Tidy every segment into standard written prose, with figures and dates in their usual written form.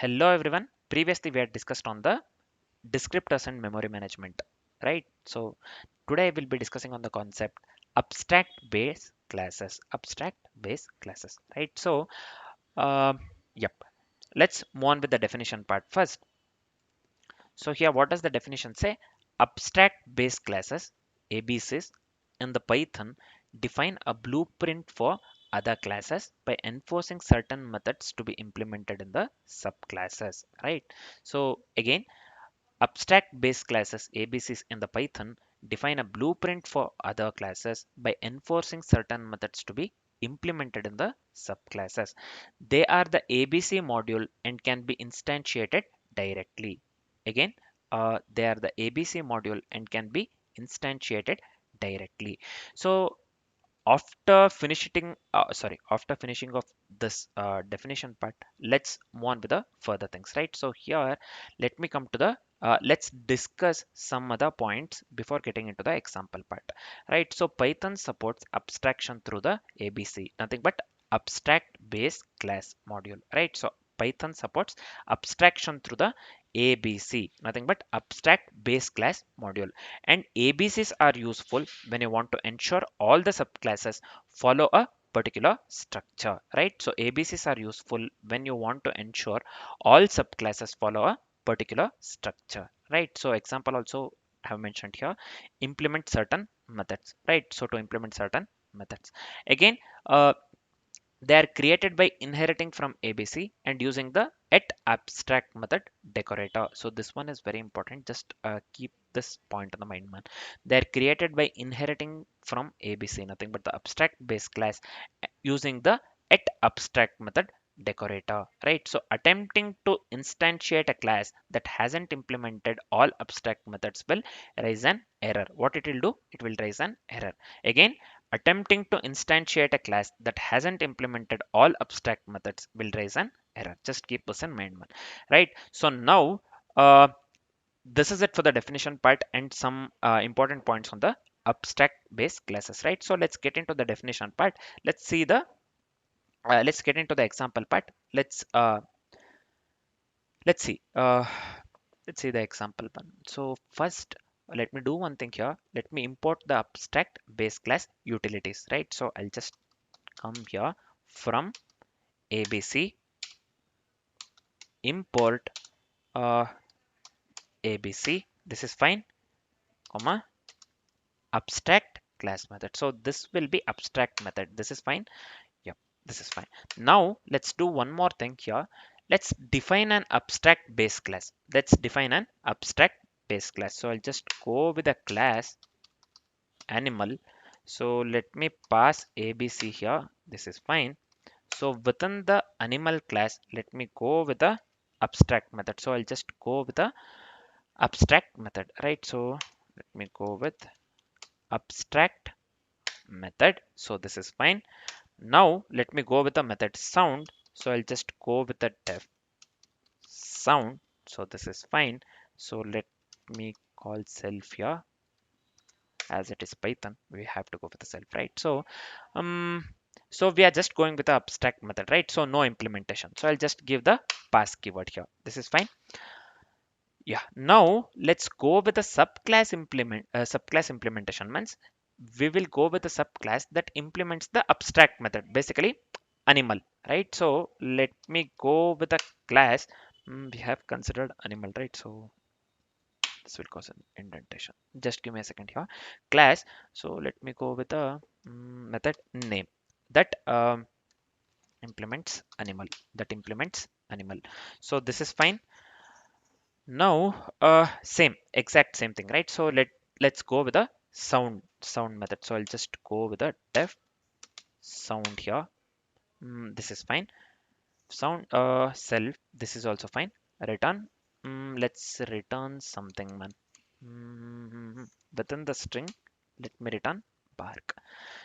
Hello everyone. Previously we had discussed on the descriptors and memory management, right? So today I will be discussing on the concept abstract base classes. Abstract base classes, right? So yep. Let's move on with the definition part first. So here, what does the definition say? Abstract base classes (ABCs) in the Python define a blueprint for other classes by enforcing certain methods to be implemented in the subclasses, right? So again, abstract base classes ABCs in the Python define a blueprint for other classes by enforcing certain methods to be implemented in the subclasses. They are the ABC module and can be instantiated directly. Again, they are the ABC module and can be instantiated directly. So after finishing of this definition part, let's move on with the further things, right? So here, let me come to the let's discuss some other points before getting into the example part, right? So Python supports abstraction through the ABC, nothing but abstract base class module, right? So Python supports abstraction through the ABC, nothing but abstract base class module. And ABCs are useful when you want to ensure all the subclasses follow a particular structure, right? So ABCs are useful when you want to ensure all subclasses follow a particular structure, right? So example also I have mentioned here, implement certain methods, right? So to implement certain methods, again, uh, they are created by inheriting from ABC and using the at abstract method decorator. So this one is very important. Just keep this point in the mind, man. They are created by inheriting from ABC, nothing but the abstract base class using the at abstract method decorator, right? So attempting to instantiate a class that hasn't implemented all abstract methods will raise an error. What it will do? It will raise an error. Again, attempting to instantiate a class that hasn't implemented all abstract methods will raise an error. Just keep this in mind, man. Right? So now, this is it for the definition part and some important points on the abstract based classes, right? So let's get into the definition part. Let's see the let's get into the example part. Let's see let's see the example one. So first, let me do one thing here. Let me import the abstract base class utilities, right? So I'll just come here from ABC, import uh, ABC. This is fine, comma abstract class method. So this will be abstract method. This is fine. Yep, this is fine. Now let's do one more thing here. Let's define an abstract base class. Let's define an abstract base class. So I'll just go with a class animal. So let me pass ABC here. This is fine. So within the animal class, let me go with the abstract method. So I'll just go with the abstract method, right? So let me go with abstract method. So this is fine. Now let me go with the method sound. So I'll just go with the def sound. So this is fine. So let me call self here. As it is Python, we have to go with the self, right? So um so we are just going with the abstract method, right? So no implementation. So I'll just give the pass keyword here. This is fine. Yeah, now let's go with the subclass implementation. Means we will go with the subclass that implements the abstract method, basically animal, right? So let me go with a class. We have considered animal, right? So this will cause an indentation. Just give me a second here. Class. So let me go with a method name that implements animal. That implements animal. So this is fine. Now, same, exact same thing, right? So let's go with a sound method. So I'll just go with a def sound here. This is fine. Sound self. This is also fine. Return. Let's return something, man. Within the string, let me return bark.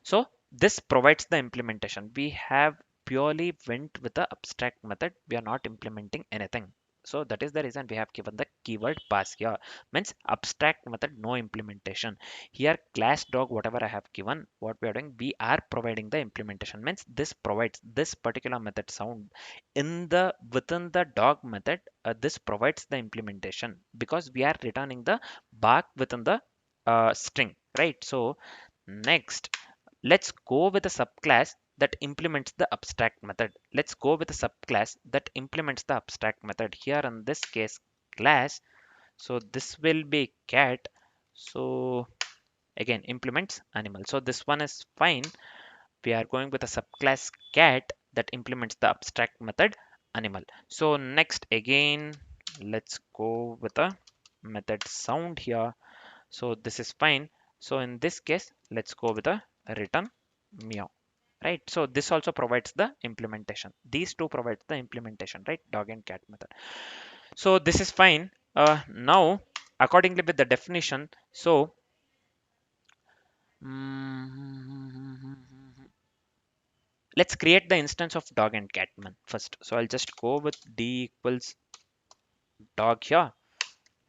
So this provides the implementation. We have purely went with the abstract method. We are not implementing anything. So that is the reason we have given the keyword pass here. Means abstract method, no implementation. Here class dog, whatever I have given, what we are doing, we are providing the implementation. Means this provides this particular method sound in the within the dog method. This provides the implementation because we are returning the bark within the string, right? So next, let's go with a subclass that implements the abstract method. Let's go with a subclass that implements the abstract method. Here in this case, class. So this will be cat. So again, implements animal. So this one is fine. We are going with a subclass cat that implements the abstract method animal. So next again, let's go with a method sound here. So this is fine. So in this case, let's go with a return meow, right? So this also provides the implementation. These two provides the implementation, right? Dog and cat method. So this is fine. Now accordingly with the definition, so mm, let's create the instance of dog and cat man first. So I'll just go with d equals dog here,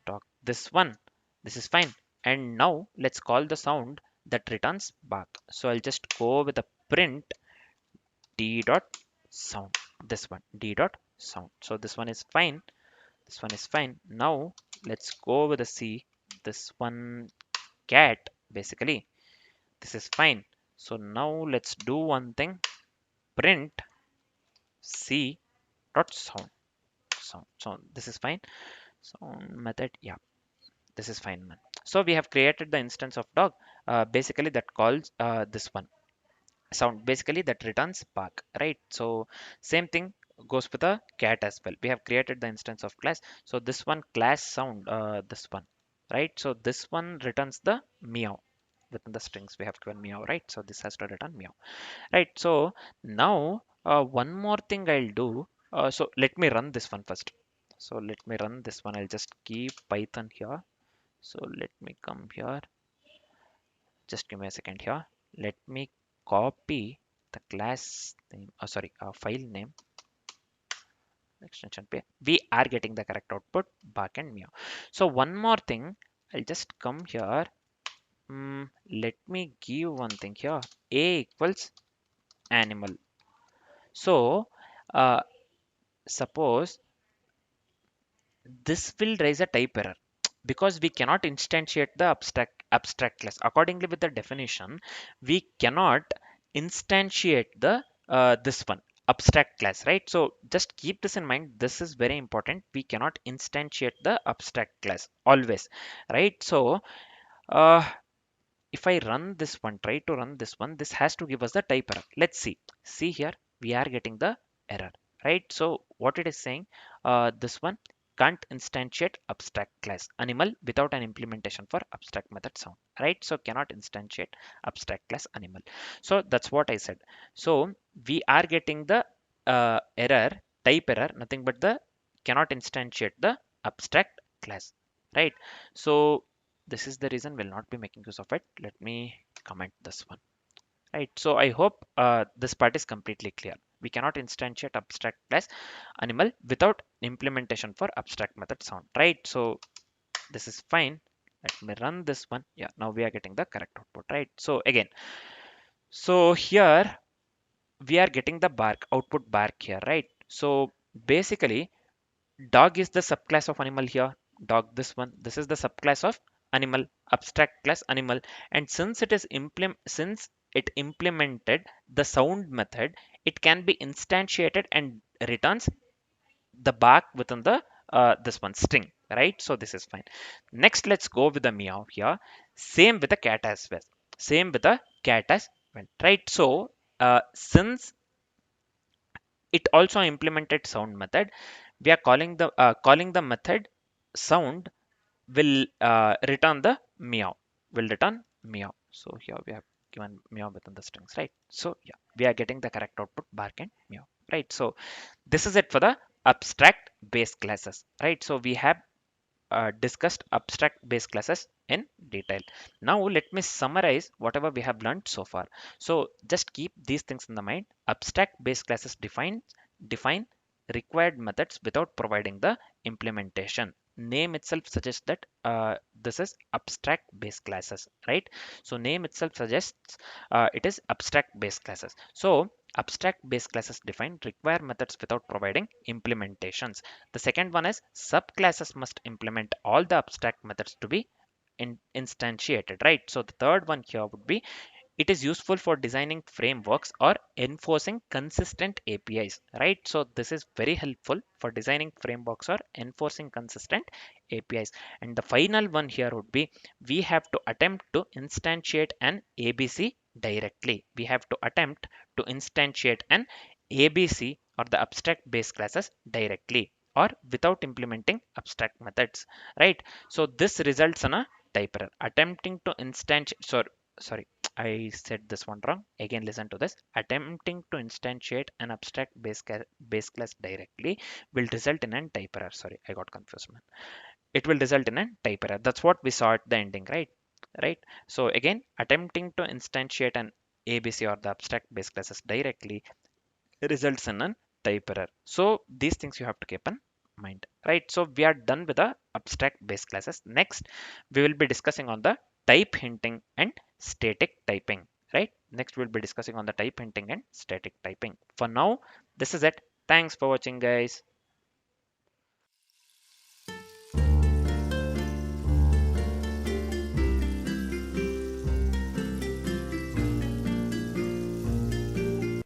dog this one. This is fine. And now let's call the sound that returns bark. So I'll just go with a print d dot sound, this one d dot sound. So this one is fine, this one is fine. Now let's go with a c, this one cat, basically this is fine. So now let's do one thing, print c dot sound, sound. So this is fine. Sound method, yeah, this is fine, man. So we have created the instance of dog, basically that calls this one sound, basically that returns bark, right? So same thing goes with a cat as well. We have created the instance of class. So this one class sound, this one, right? So this one returns the meow within the strings. We have given meow, right? So this has to return meow, right? So now one more thing I'll do. So let me run this one first. So let me run this one. I'll just keep Python here. So let me come here. Just give me a second here. Let me copy the class name, sorry, file name, extension pay. We are getting the correct output, bark and meow. So one more thing, I'll just come here. Let me give one thing here. A equals animal. So uh, suppose this will raise a type error because we cannot instantiate the abstract class. Accordingly with the definition, we cannot instantiate the this one abstract class, right? So just keep this in mind, this is very important. We cannot instantiate the abstract class always, right? So uh, if I run this one, try to run this one, this has to give us the type error. Let's see. See here, we are getting the error, right? So what it is saying, this one can't instantiate abstract class animal without an implementation for abstract method sound, right? So cannot instantiate abstract class animal. So that's what I said. So we are getting the error, type error, nothing but the cannot instantiate the abstract class, right? So this is the reason we'll not be making use of it. Let me comment this one, right? So I hope this part is completely clear. We cannot instantiate abstract class animal without implementation for abstract method sound, right? So this is fine. Let me run this one. Yeah, now we are getting the correct output, right? So again, so here we are getting the bark output bark here, right? So basically dog is the subclass of animal here. Dog, this one, this is the subclass of animal, abstract class animal. And since it is since it implemented the sound method, it can be instantiated and returns the bark within the this one string, right? So this is fine. Next, let's go with the meow here. Same with the cat as well. Same with the cat as well, right? So since it also implemented sound method, we are calling the method sound will return the meow, will return meow. So here we have given meow within the strings, right? So yeah, we are getting the correct output, bark and meow, right? So this is it for the abstract base classes, right? So we have discussed abstract base classes in detail. Now let me summarize whatever we have learned so far. So just keep these things in the mind. Abstract base classes define, required methods without providing the implementation. Name itself suggests that this is abstract base classes, right? So name itself suggests it is abstract base classes. So abstract base classes define require methods without providing implementations. The second one is subclasses must implement all the abstract methods to be instantiated, right? So the third one here would be it is useful for designing frameworks or enforcing consistent APIs, right? So this is very helpful for designing frameworks or enforcing consistent APIs. And the final one here would be we have to attempt to instantiate an ABC directly. We have to attempt to instantiate an ABC or the abstract base classes directly or without implementing abstract methods, right? So this results in a type error. Attempting to sorry, I said this one wrong. Again, listen to this. Attempting to instantiate an abstract base class directly will result in a type error. Sorry, I got confused, man. It will result in a type error. That's what we saw at the ending, right? Right. So again, attempting to instantiate an ABC or the abstract base classes directly results in a type error. So these things you have to keep in mind, right? So we are done with the abstract base classes. Next, we will be discussing on the type hinting and static typing, right? Next, we'll be discussing on the type hinting and static typing. For now, this is it. Thanks for watching, guys.